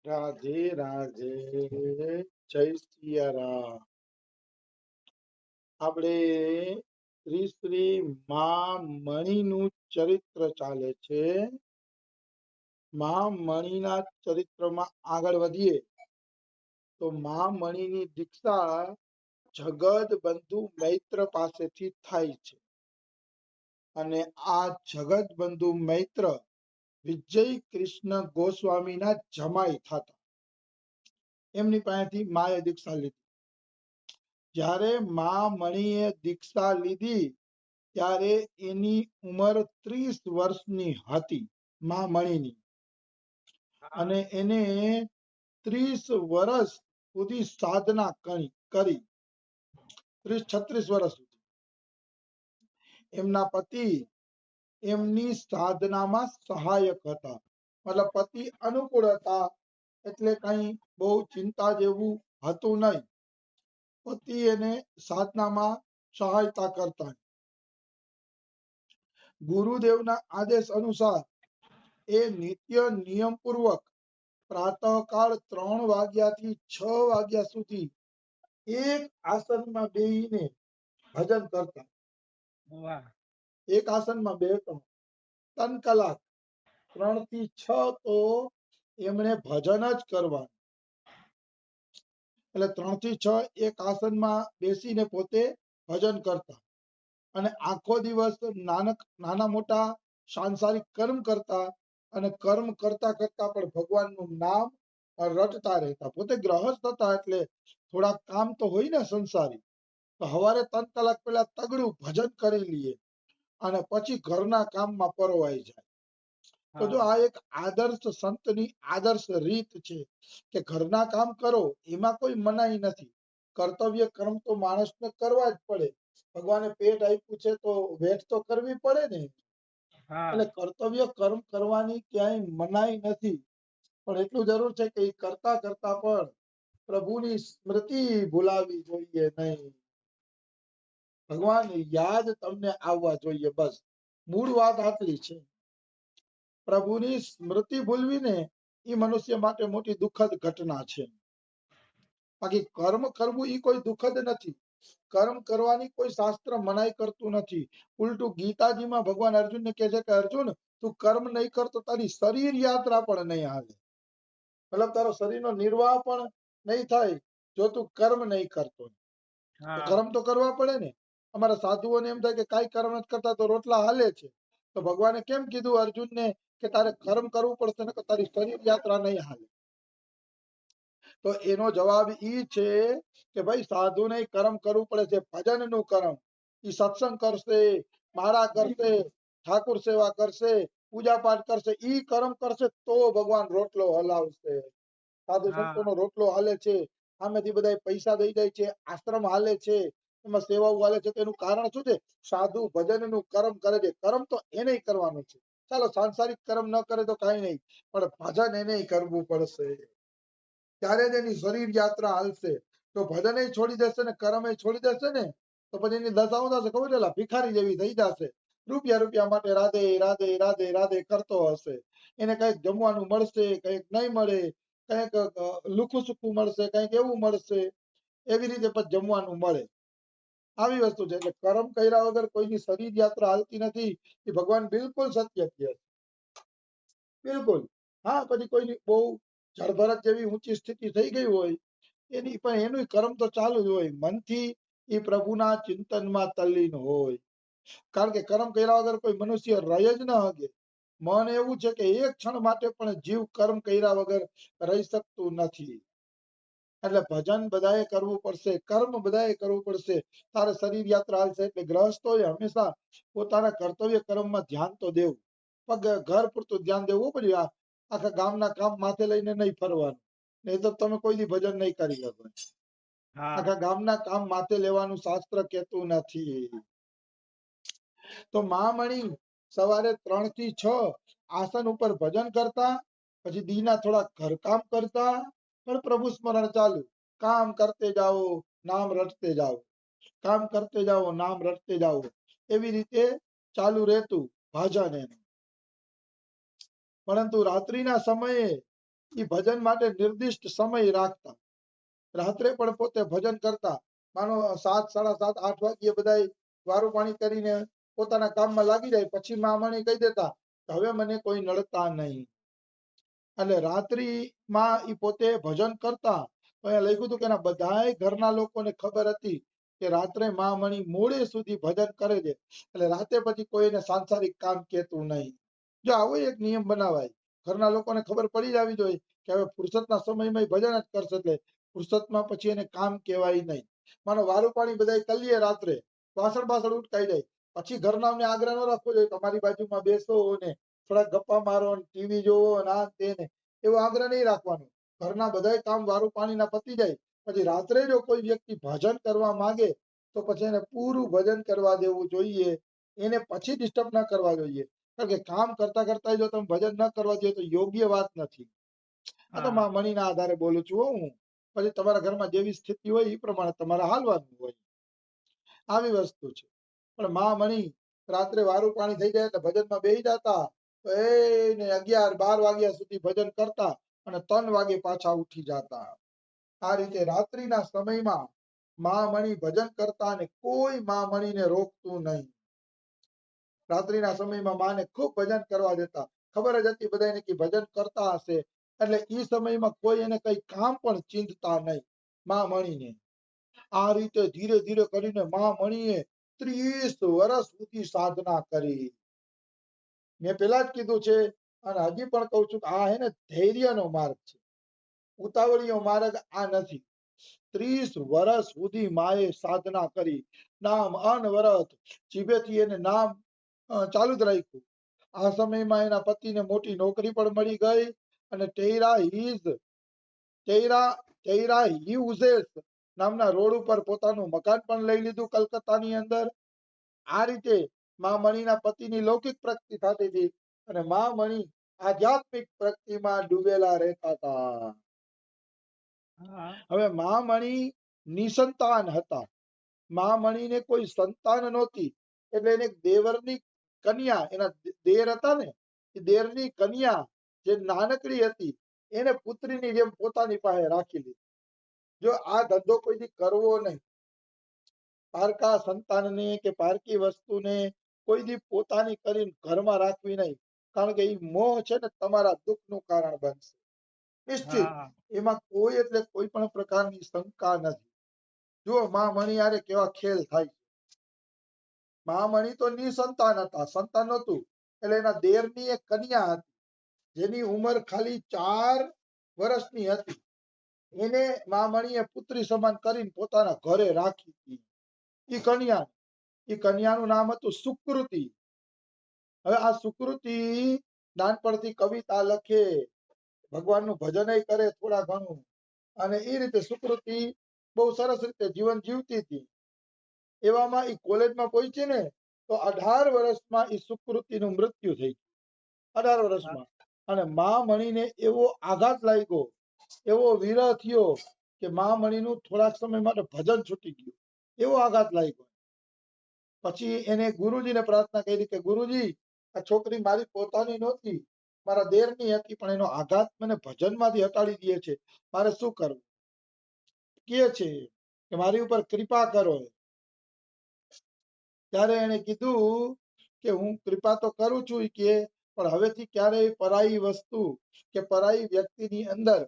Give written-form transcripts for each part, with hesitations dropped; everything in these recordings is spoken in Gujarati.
રાધે રાધે. જય સિયારામ. આપણે શ્રી શ્રી મહામણીનું ચરિત્ર ચાલે છે. મહામણીના ચરિત્રમાં આગળ વધીએ તો મહામણીની દીક્ષા જગત બંધુ મૈત્ર પાસેથી થાય છે. અને આ જગત બંધુ મૈત્ર વિજય કૃષ્ણ ગોસ્વામીના જમાઈ થતા. એમની પાસેથી માએ દીક્ષા લીધી. જ્યારે મહામણીએ દીક્ષા લીધી ત્યારે એની ઉંમર 30 વર્ષની હતી મહામણીની. અને એને 30 વર્ષ સુધી સાધના કરી 36 વર્ષ સુધી. એમના પતિ એમની સાધનામાં સહાયક હતા. મતલબ પતિ અનુકૂળ હતા, એટલે કઈ બહુ ચિંતા જેવું હતું નહીં. પતિ એને સાધનામાં સહાયતા કરતા. ગુરુદેવના આદેશ અનુસાર એ નિત્ય નિયમપૂર્વક પ્રાતઃકાળ 3 વાગ્યાથી 6 વાગ્યા સુધી એક આસનમાં બેસીને ભજન કરતા. એક આસનમાં બેસતા 3 કલાક, 3 થી 6 તો એમણે ભજન જ કરવાનું. એટલે 3 થી 6 એક આસનમાં બેસીને પોતે ભજન કરતા. અને આખો દિવસ નાના મોટા સાંસારિક કર્મ કરતા. અને કર્મ કરતા કરતા પણ ભગવાનનું નામ રટતા રહેતા. પોતે ગ્રહસ્થ હતા એટલે થોડા કામ તો હોય ને સંસારી. તો સવારે 3 કલાક પહેલા તગડું ભજન કરી લઈએ અને પછી ઘરના કામમાં પરોવાઈ જાય. તો જો આ એક આદર્શ સંતની આદર્શ રીત છે કે ઘરના કામ કરો, એમાં કોઈ મનાઈ નથી. કર્તવ્ય કર્મ તો માણસને કરવા જ પડે. ભગવાને પેટ આપ્યું છે તો વેઠ તો કરવી પડે ને. એટલે કર્તવ્ય કર્મ કરવાની ક્યાંય મનાઈ નથી. પણ એટલું જરૂર છે કે એ કરતા કરતા પણ પ્રભુની સ્મૃતિ ભૂલાવી જોઈએ નહીં. ભગવાન યાદ તમને આવવા જોઈએ. બસ મૂળ વાત આટલી છે. પ્રભુની સ્મૃતિ ભૂલવી ને એ મનુષ્ય માટે મોટી દુઃખદ ઘટના છે. બાકી કર્મ કરવું એ કોઈ દુઃખદ નથી. કર્મ કરવાની કોઈ શાસ્ત્ર મનાઈ કરતું નથી. ઉલટું ગીતાજીમાં ભગવાન અર્જુનને કહે છે કે અર્જુન, તું કર્મ નહીં કરતો તારી શરીર યાત્રા પણ નહીં હાલે. મતલબ તારો શરીરનો નિર્વાહ પણ નહીં થાય જો તું કર્મ નહીં કરતો. કર્મ તો કરવા પડે ને. અમારા સાધુઓને એમ થાય કે કાંઈ કર્મ નથી કરતા તો રોટલા હાલે છે. તો ભગવાને કેમ કીધું અર્જુનને કે તારે કર્મ કરવું પડશે ને તારી શરીર યાત્રા નહીં હાલે. તો એનો જવાબ ઈ છે કે ભાઈ સાધુને કર્મ કરવું પડે છે. ભજનનું કર્મ. ઈ સત્સંગ કરશે, માળા કરશે, ઠાકુર સેવા કરશે, પૂજા પાઠ કરશે. ઈ કર્મ કરશે તો ભગવાન રોટલો હલાવશે. સાધુ સંતોનો રોટલો હાલે છે, સામેથી બધા પૈસા દઈ જાય છે, આશ્રમ હાલે છે, એમાં સેવાઓ હાલે છે. તેનું કારણ શું છે? સાધુ ભજનનું કર્મ કરે છે. કર્મ તો એને કરવાનું છે. ચાલો સાંસારિક કર્મ ન કરે તો કાંઈ નહીં, પણ ભજન એને કરવું પડશે. ત્યારે જ એની શરીર યાત્રા હાલશે. તો ભજન છોડી દેશે ને કર્મ છોડી દેશે ને તો પછી એની દશાઓ થશે ખબર છે? ભિખારી જેવી થઈ જશે. રૂપિયા માટે રાધે રાધે રાધે રાધે કરતો હશે. એને કઈક જમવાનું મળશે, કઈક નહીં મળે, કઈક લુખું સુખું મળશે, કઈક એવું મળશે. એવી રીતે પછી જમવાનું મળે. આવી વસ્તુ છે. એટલે કર્મ કર્યા વગર કોઈની શરીર યાત્રા હાલતી નથી. એ ભગવાન બિલકુલ સત્ય કહે. બિલકુલ. હા, પછી કોઈની બહુ જળભરત જેવી ઊંચી સ્થિતિ થઈ ગઈ હોય એની પણ એનું કર્મ તો ચાલુ જ હોય. મનથી એ પ્રભુના ચિંતનમાં તલ્લીન હોય. કારણ કે કર્મ કર્યા વગર કોઈ મનુષ્ય રહી જ ન શકે. મન એવું છે કે એક ક્ષણ માટે પણ જીવ કર્મ કર્યા વગર રહી શકતું નથી. એટલે ભજન બધાએ કરવું પડશે, કર્મ બધાએ કરવું પડશે. તારે શરીર યાત્રા હાલશે. એટલે ગ્રહસ્થોએ હંમેશા પોતાના કર્તવ્ય કર્મમાં ધ્યાન તો દેવું. ઘર પૂરતું ધ્યાન દેવું પડે. આખા ગામના કામ માથે લઈને નહીં ફરવાનું, નહીં તો તમે કોઈ દી ભજન નહીં કરી શકો. આખા ગામના કામ માથે લેવાનું શાસ્ત્ર કહેતું નથી. તો મહામણી સવારે 3 થી 6 આસન ઉપર ભજન કરતા. પછી દીના થોડા ઘરકામ કરતા, પણ પ્રભુ સ્મરણ ચાલુ. કામ કરતે જાઓ, નામ રટતે જાઓ. કામ કરતે જાઓ, નામ રટતે જાઓ. એવી રીતે ચાલુ રહેતું ભજન એનું. પરંતુ રાત્રિના સમયે એ ભજન માટે નિર્દિષ્ટ સમય રાખતા. રાત્રે પણ પોતે ભજન કરતા. માનો 7, 7:30, 8 વાગ્યે બધા વારું પાણી કરીને પોતાના કામમાં લાગી જાય, પછી મહામણી કહી દેતા કે હવે મને કોઈ નડતા નહીં. એટલે રાત્રિમાં એ પોતે ભજન કરતા. તો અહીંયા લખ્યું હતું કે એના બધાય ઘરના લોકોને ખબર હતી કે રાત્રે મહામણી મોડે સુધી ભજન કરે છે, એટલે રાતે પછી કોઈ એને સાંસારિક કામ કહેતું નહીં. જો આવો એક નિયમ બનાવાય, ઘરના લોકોને ખબર પડી જવી જોઈએ કે હવે ફુરસતના સમયમાં ઈ ભજન જ કરશે, એટલે ફુરસતમાં પછી એને કામ કહેવાય નહીં. માનો વારું પાણી બધાય કરી લઈએ રાત્રે, વાસણ બાસણ ઉટકાઈ જાય, પછી ઘરનાને આગ્રહ ન રાખવો જોઈએ તમારી બાજુમાં બેસો ને થોડાક ગપ્પા મારો ને ટીવી જોવો ને આ તે ને, એવો આગ્રહ નહીં રાખવાનો. ઘરના બધાય કામ વારું પાણીના પતી જાય પછી રાત્રે જો કોઈ વ્યક્તિ ભજન કરવા માંગે તો પછી એને પૂરું ભજન કરવા દેવું જોઈએ, એને પછી ડિસ્ટર્બ ન કરવા જોઈએ. કારણ કે કામ કરતા કરતા જો તમે ભજન ન કરવા દો તો યોગ્ય વાત નથી. આ તો હા મણીના આધારે બોલું છું હો હું. પછી તમારા ઘરમાં જેવી સ્થિતિ હોય એ પ્રમાણે તમારે હાલવાનું હોય. આવી વસ્તુ છે. પણ મણી રાત્રે વારું પાણી થઈ જાય એટલે ભજનમાં બેસી જતા, તો એને 11-12 વાગ્યા સુધી ભજન કરતા અને 3 વાગે પાછા ઉઠી જતા. આ રીતે રાત્રિના સમયમાં મણી ભજન કરતા અને કોઈ મણીને રોકતું નહીં. રાત્રિના સમયમાં માને ખૂબ ભજન કરવા દેતા. ખબર જ હતી બધાને કે ભજન કરતા હશે, એટલે એ સમયમાં કોઈ એને કઈ કામ પણ ચીંધતા નહીં મણીને. આ રીતે ધીરે ધીરે કરીને મણીએ 30 વર્ષ સુધી સાધના કરી. મેં પેલા જ કીધું છે અને હજી પણ કહું છું કે આ હે ને ધૈર્યનો માર્ગ છે, ઉતાવળીયો માર્ગ આ નથી. 30 વર્ષ સુધી માએ સાધના કરી, નામ અનવરત જીભેથી એને નામ ચાલુ જ રાખ્યું. આ સમયમાં એના પતિને મોટી નોકરી પણ મળી ગઈ અને તૈરા હ્યુઝેસ નામના રોડ ઉપર પોતાનું મકાન પણ લઈ લીધું કલકત્તાની અંદર. આ રીતે મણીના પતિની લૌકિક પ્રગતિ થતી હતી અને મણી આધ્યાત્મિક પ્રગતિમાં ડૂબેલા રહેતા હતા. હા હવે મણી નિસંતાન હતા. મણીને કોઈ સંતાન નહોતી, એટલે એને દેવરની કન્યા, એના દેર હતા ને, એ દેરની કન્યા જે નાનકડી હતી એને પુત્રીની જેમ પોતાની પાસે રાખી લીધી. જો આ ધંધો કોઈથી કરવો નહીં. પારકા સંતાનને કે પારકી વસ્તુને કોઈ દી પોતાની કરીને ઘરમાં રાખવી નહીં, કારણ કે એ મોહ છે ને તમારા દુઃખનું કારણ બનશે નિશ્ચિત. હા એમાં કોઈ એટલે કોઈ પણ પ્રકારની શંકા નથી. જો મણી યારે કેવા ખેલ થાય. મણી તો નિસંતાન હતા, સંતાન નહોતું, એટલે એના દેરની એક કન્યા હતી જેની ઉંમર ખાલી 4 વર્ષની હતી. એને મણીએ પુત્રી સમાન કરીને પોતાના ઘરે રાખી હતી. એ કન્યાનું નામ હતું સુકૃતિ. હવે આ સુકૃતિ નાનપણથી કવિતા લખે, ભગવાનનું ભજન કરે થોડા ઘણું, અને એ રીતે સુકૃતિ બહુ સરસ રીતે જીવન જીવતી હતી. એવામાં એ કોલેજમાં પહોંચી ને તો 18 વર્ષમાં એ સુકૃતિનું મૃત્યુ થઈ ગયું. 18 વર્ષમાં. અને મણીને એવો આઘાત લાગ્યો, એવો વિરહ થયો કે મણીનું થોડાક સમય માટે ભજન છૂટી ગયું, એવો આઘાત લાગ્યો. પછી એને ગુરુજીને પ્રાર્થના કરી કે ગુરુજી, આ છોકરી મારી પોતાની નહોતી, મારા દેરની હતી, પણ એનો આઘાત મને ભજનમાંથી હટાડી દે છે, મારે શું કરવું? કે છે કે મારી ઉપર કૃપા કરો. ત્યારે એને કીધું કે હું કૃપા તો કરું છું કે, પણ હવેથી ક્યારેય પરાઈ વસ્તુ કે પરાઈ વ્યક્તિની અંદર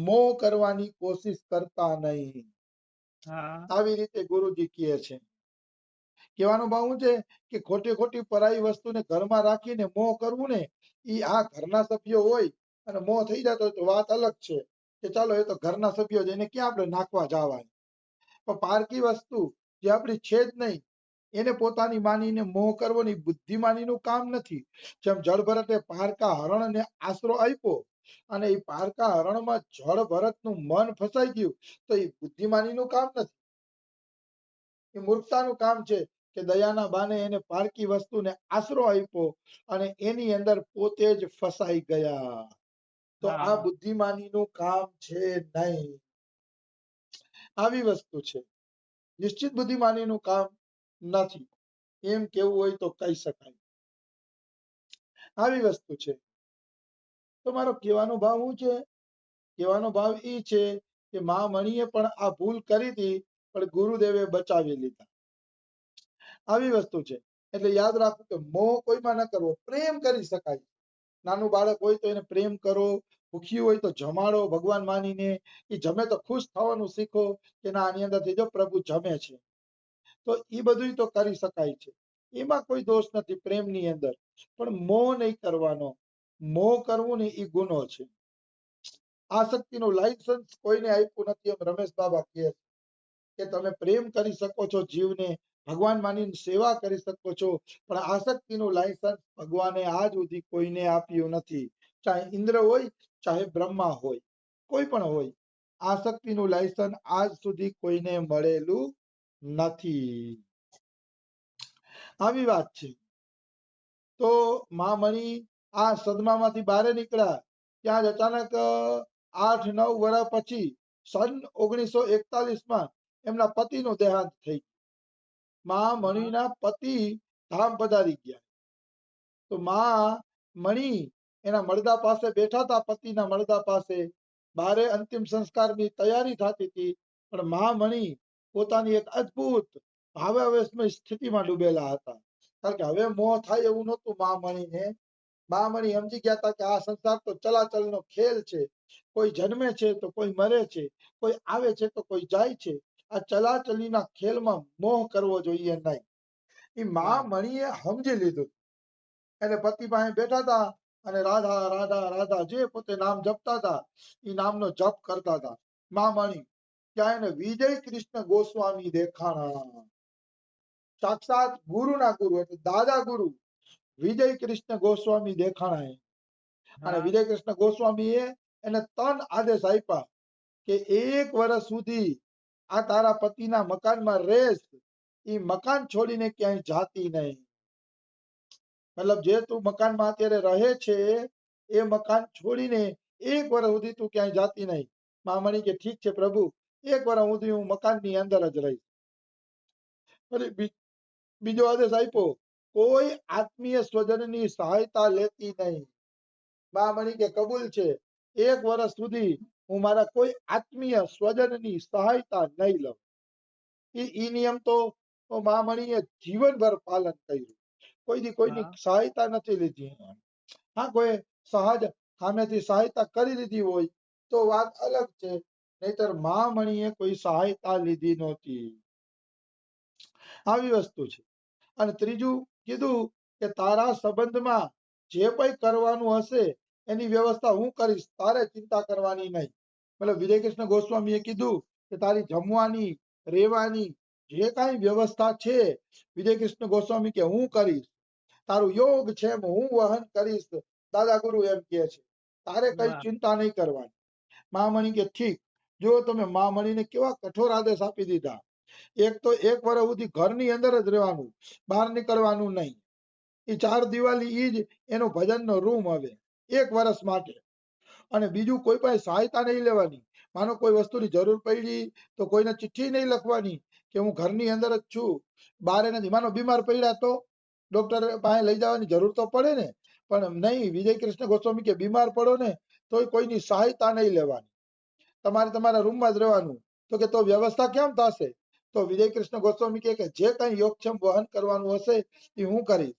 મોહ કરવાની કોશિશ કરતા નહીં. આવી રીતે ગુરુજી કહે છે. કહેવાનો ભાવ શું છે કે ખોટી ખોટી પરાઈ વસ્તુને ઘરમાં રાખીને મોહ કરવું ને, એ આ ઘરના સભ્યો હોય અને મોહ થઈ જતો હોય તો વાત અલગ છે કે ચાલો એ તો ઘરના સભ્યો છે, એને ક્યાં આપણે નાખવા જવાય. પણ પારકી વસ્તુ જે આપણી છે જ નહીં એને પોતાની માનીને મોહ કરવો ને બુદ્ધિમાનીનું કામ નથી. જેમ જળ ભરતે પારકા હરણને આશરો આપ્યો અને એ પારકા હરણમાં જળ ભરતનું મન ફસાઈ ગયું, તો એ બુદ્ધિમાનીનું કામ નથી, એ મૂર્ખતાનું કામ છે કે દયાના બાને એને પારકી વસ્તુને આશરો આપ્યો અને એની અંદર પોતે જ ફસાઈ ગયા. તો આ બુદ્ધિમાનીનું કામ છે નહીં. આવી વસ્તુ છે, નિશ્ચિત બુદ્ધિમાનીનું કામ નથી, એમ કેવું હોય તો કહી શકાય. આવી વસ્તુ છે. તો મારો કહેવાનો ભાવ શું છે કહેવાનો ભાવ એ છે કે મા મણીએ પણ આ ભૂલ કરી હતી, પણ ગુરુદેવે બચાવી લીધા. આવી વસ્તુ છે. એટલે યાદ રાખો કે મોહ કોઈમાં ન કરવો, પ્રેમ કરી શકાય. નાનું બાળક હોય તો એને પ્રેમ કરો, ભૂખ્યું હોય તો જમાડો ભગવાન માનીને. એ જમે તો ખુશ થવાનું શીખો કે ના આની અંદરથી જો પ્રભુ જમે છે. તો એ બધું તો કરી શકાય છે, એમાં કોઈ દોષ નથી પ્રેમની અંદર. પણ મોહ નહીં કરવાનો. મોહ કરવું ને એ ગુનો છે. આસક્તિનું લાયસન્સ કોઈને આપ્યું નથી એમ રમેશ બાબા કહે છે કે તમે પ્રેમ કરી શકો છો જીવને, ભગવાન માનીને સેવા કરી શકો છો, પણ આસક્તિનું લાયસન્સ ભગવાને આજ સુધી કોઈને આપ્યું નથી. ચાહે ઇન્દ્ર હોય, ચાહે બ્રહ્મા હોય, કોઈ પણ હોય, આસક્તિનું લાયસન્સ આજ સુધી કોઈને મળેલું નથી. આવી વાત છે. તો મા મણી આ સદમામાંથી બહાર નીકળ્યા ત્યાં જ અચાનક 8-9 વર્ષ પછી સન 1941 એમના પતિનું દેહાંત થઈ ગયું. મા મણીના પતિ ધામ પધારી ગયા. તો મા મણી એના મળદા પાસે બેઠા હતા, પતિના મળદા પાસે. બારે અંતિમ સંસ્કારની તૈયારી થતી હતી, પણ મા મણી પોતાની એક અદ્ભુત ભાવાવેશમય સ્થિતિમાં ડૂબેલા હતા. કારણ કે હવે મોહ થાય એવું નહોતું મા મણીને. મા મણી સમજી ગયા હતા કે આ સંસાર તો ચલાચલનો ખેલ છે. કોઈ જન્મે છે તો કોઈ મરે છે, કોઈ આવે છે તો કોઈ જાય છે. આ ચલાચલીના ખેલમાં મોહ કરવો જોઈએ નહીં. એ મા મણીએ સમજી લીધું. એને પતિ પાસે બેઠા હતા અને રાધા રાધા રાધા જે પોતે નામ જપતા હતા એ નામનો જપ કરતા હતા. મા મણી ત્યાં એને વિજય કૃષ્ણ ગોસ્વામી દેખાણા. સાક્ષાત ગુરુના ગુરુ એટલે દાદા ગુરુ વિજય કૃષ્ણ ગોસ્વામી દેખાણા. અને વિજય કૃષ્ણ ગોસ્વામીએ એને 3 આદેશ આપ્યા કે 1 વર્ષ સુધી આ તારા પતિના મકાનમાં રહેશ, એ મકાન છોડીને ક્યાંય જાતી નહીં. મતલબ જે તું મકાનમાં અત્યારે રહે છે એ મકાન છોડીને 1 વર્ષ સુધી તું ક્યાંય જાતી નહીં. મા મણી કે ઠીક છે પ્રભુ, 1 વર્ષ સુધી હું મકાનની અંદર જ રહીશ. બીજો આદેશ આપ્યો, કોઈ આત્મીય સ્વજનની સહાયતા લેતી નહીં. મા મણી કે કબૂલ છે, 1 વર્ષ સુધી હું મારા કોઈ આત્મીય સ્વજનની સહાયતા નહીં લઉં. એ નિયમ તો મા મણીએ જીવનભર પાલન કર્યું. કોઈની સહાયતા નથી લીધી. હા, કોઈ સહજ સામેથી સહાયતા કરી લીધી હોય તો વાત અલગ છે, નહીતર મા મણીએ કોઈ સહાયતા લીધી નહોતી. આવી વસ્તુ છે. અને ત્રીજું કીધું કે તારા સંબંધમાં જે કંઈ કરવાનું હશે એની વ્યવસ્થા હું કરીશ, તારે ચિંતા કરવાની નહીં. મતલબ વિજય કૃષ્ણ ગોસ્વામીએ કીધું કે તારી જમવાની, રહેવાની જે કાંઈ વ્યવસ્થા છે વિજય કૃષ્ણ ગોસ્વામી કે હું કરીશ. તારું યોગ છે એમ હું વહન કરીશ. દાદા ગુરુ એમ કહે છે, તારે કઈ ચિંતા નહીં કરવાની. મા મણી કે ઠીક. જો તમે મા મણીને કેવા કઠોર આદેશ આપી દીધા. એક તો 1 વર્ષ સુધી ઘરની અંદર જ રહેવાનું, બહાર નીકળવાનું નહીં. એ 4 દિવાળી ઈ જ એનો ભજનનો રૂમ હવે 1 વર્ષ માટે. અને બીજું કોઈ પાસે સહાયતા નહીં લેવાની. માનો કોઈ વસ્તુની જરૂર પડી તો કોઈને ચિઠ્ઠી નહીં લખવાની કે હું ઘરની અંદર જ છું, બહાર નથી. માનો બીમાર પડ્યા તો ડોક્ટર પાસે લઈ જવાની જરૂર તો પડે ને, પણ નહીં. વિજય કૃષ્ણ ગોસ્વામી કે બીમાર પડો ને તોય કોઈની સહાયતા નહીં લેવાની, તમારે તમારા રૂમમાં જ રહેવાનું. તો કે તો વ્યવસ્થા કેમ થશે? તો વિજય કૃષ્ણ ગોસ્વામી કે જે કંઈ યોગક્ષમ વહન કરવાનું હશે એ હું કરીશ.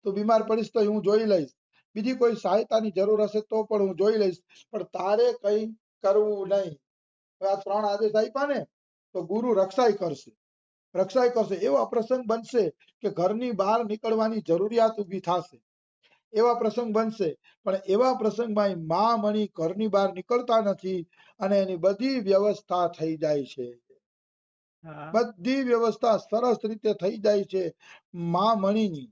તું બીમાર પડીશ તો હું જોઈ લઈશ. બીજી કોઈ સહાયતાની જરૂર હશે તો પણ હું જોઈ લઈશ, પણ તારે કંઈ કરવું નહીં. આ 3 આદેશ આપ્યા ને તો ગુરુ રક્ષાય કરશે. રક્ષાય કરશે. એવા પ્રસંગ બનશે કે ઘરની બહાર નીકળવાની જરૂરિયાત ઊભી થશે. એવા પ્રસંગ બનશે. પણ એવા પ્રસંગમાં મા મણી ઘરની બહાર નીકળતા નથી અને એની બધી વ્યવસ્થા થઈ જાય છે. બધી વ્યવસ્થા સરસ રીતે થઈ જાય છે મા મણીની.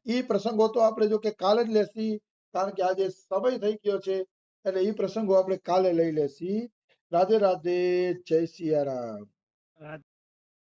એ પ્રસંગો તો આપણે જો કે કાલે જ લેશી, કારણ કે આજે સમય થઈ ગયો છે, એટલે એ પ્રસંગો આપણે કાલે લઈ લેશી. રાધે રાધે, જય સિયારામ.